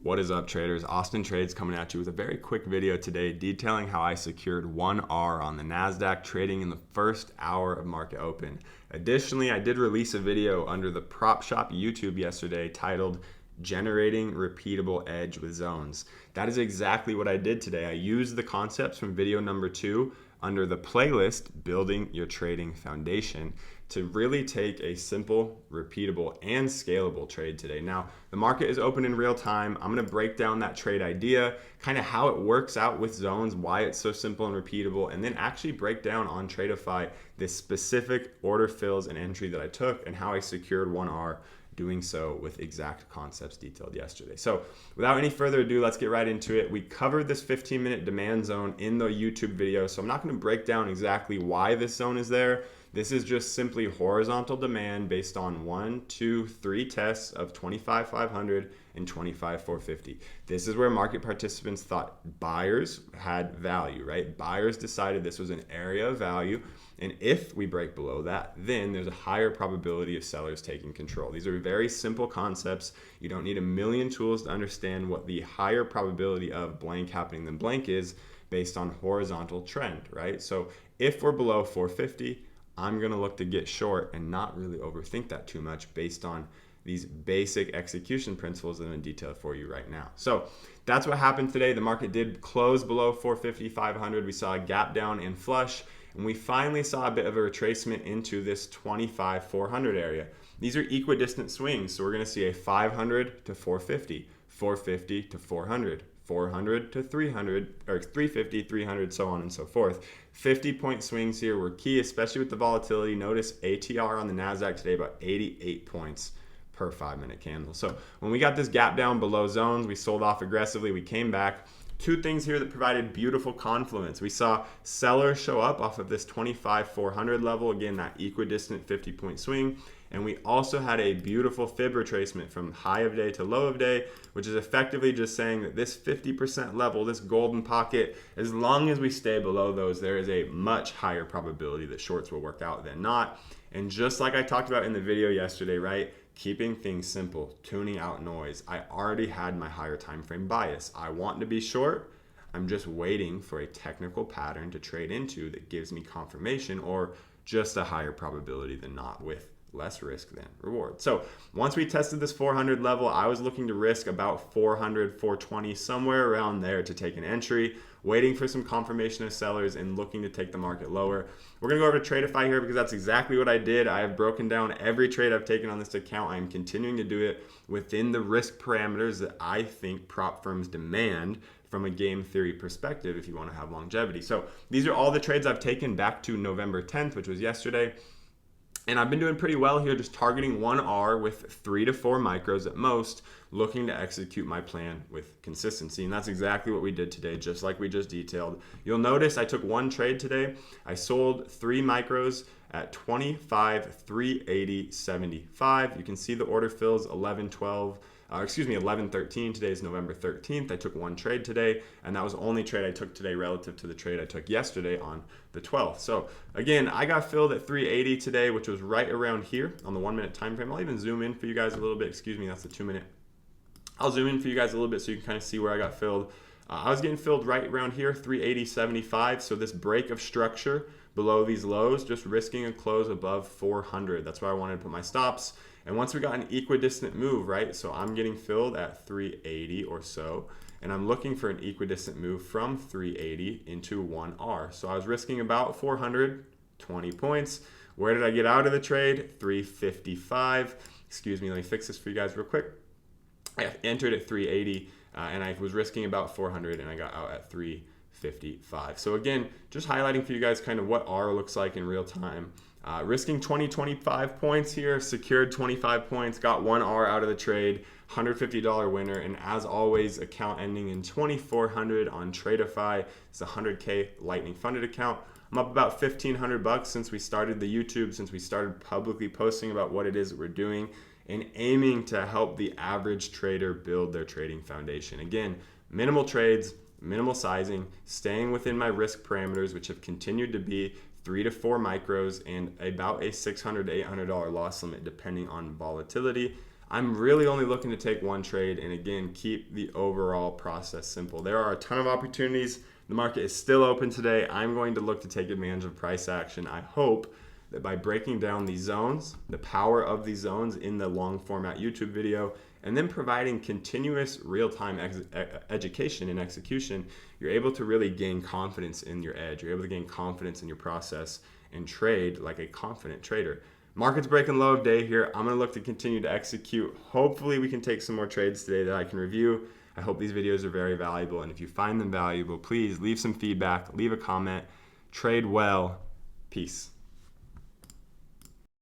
What is up, traders? Austin Trades coming at you with a very quick video today detailing how I secured 1R on the NASDAQ trading in the first hour of market open. Additionally, I did release a video under the Prop Shop YouTube yesterday titled Generating Repeatable Edge with Zones. That is exactly what I did today. I used the concepts from video number 2 under the playlist Building Your Trading Foundation to really take a simple, repeatable, and scalable trade today. Now, the market is open in real time. I'm gonna break down that trade idea, kind of how it works out with zones, why it's so simple and repeatable, and then actually break down on Tradeify this specific order fills and entry that I took and how I secured 1R doing so with exact concepts detailed yesterday. So without any further ado, let's get right into it. We covered this 15-minute demand zone in the YouTube video, so I'm not going to break down exactly why this zone is there. This is just simply horizontal demand based on 1, 2, 3 tests of 25,500 and 25,450. This is where market participants thought buyers had value, right? Buyers decided this was an area of value, and if we break below that, then there's a higher probability of sellers taking control. These are very simple concepts. You don't need a million tools to understand what the higher probability of blank happening than blank is based on horizontal trend, right? So if we're below 450, I'm going to look to get short and not really overthink that too much based on these basic execution principles that I'm going to detail for you right now. So that's what happened today. The market did close below 450, 500. We saw a gap down and flush, and we finally saw a bit of a retracement into this 25, 400 area. These are equidistant swings, so we're going to see a 500 to 450, 450 to 400. 400 to 300, or 350, 300, so on and so forth. 50-point swings here were key, especially with the volatility. Notice ATR on the NASDAQ today about 88 points per 5-minute candle. So when we got this gap down below zones, we sold off aggressively. We came back. Two things here that provided beautiful confluence. We saw sellers show up off of this 25,400 level, again, that equidistant 50-point swing. And we also had a beautiful fib retracement from high of day to low of day, which is effectively just saying that this 50% level, this golden pocket, as long as we stay below those, there is a much higher probability that shorts will work out than not. And just like I talked about in the video yesterday, right? Keeping things simple, tuning out noise. I already had my higher time frame bias. I want to be short. I'm just waiting for a technical pattern to trade into that gives me confirmation or just a higher probability than not with less risk than reward. So once we tested this 400 level, I was looking to risk about 400, 420, somewhere around there to take an entry, waiting for some confirmation of sellers and looking to take the market lower. We're gonna go over to Tradeify here because that's exactly what I did. I have broken down every trade I've taken on this account. I'm continuing to do it within the risk parameters that I think prop firms demand from a game theory perspective if you want to have longevity. So these are all the trades I've taken back to November 10th, which was yesterday. And I've been doing pretty well here, just targeting 1R with 3 to 4 micros at most, looking to execute my plan with consistency. And that's exactly what we did today, just like we just detailed. You'll notice I took one trade today. I sold 3 micros at 25, 380, 75. You can see the order fills 11:13. Today is November 13th. I took one trade today, and that was the only trade I took today relative to the trade I took yesterday on the 12th. So again, I got filled at 380 today, which was right around here on the 1-minute time frame. I'll even zoom in for you guys a little bit. Excuse me, that's the 2-minute. I'll zoom in for you guys a little bit so you can kind of see where I got filled. I was getting filled right around here, 380.75. So this break of structure below these lows, just risking a close above 400. That's where I wanted to put my stops. And once we got an equidistant move, right? So I'm getting filled at 380 or so, and I'm looking for an equidistant move from 380 into 1R. So I was risking about 420 points. Where did I get out of the trade? 355. Excuse me, let me fix this for you guys real quick. I entered at 380, and I was risking about 400, and I got out at 355. So again, just highlighting for you guys kind of what R looks like in real time. Risking 25 points here, secured 25 points, got 1R out of the trade, $150 winner, and as always, account ending in 2,400 on Tradeify. It's a 100K Lightning funded account. I'm up about $1,500 since we started the YouTube, since we started publicly posting about what it is that we're doing and aiming to help the average trader build their trading foundation. Again, minimal trades, minimal sizing, staying within my risk parameters, which have continued to be 3 to 4 micros and about a $600 to $800 loss limit depending on volatility. I'm really only looking to take one trade, and again, keep the overall process simple. There are a ton of opportunities. The market is still open today. I'm going to look to take advantage of price action. I hope that by breaking down these zones, the power of these zones in the long format YouTube video, and then providing continuous real-time education and execution, you're able to really gain confidence in your edge. You're able to gain confidence in your process and trade like a confident trader. Market's breaking low of day here. I'm going to look to continue to execute. Hopefully we can take some more trades today that I can review. I hope these videos are very valuable, and if you find them valuable, please leave some feedback, leave a comment, trade well. Peace.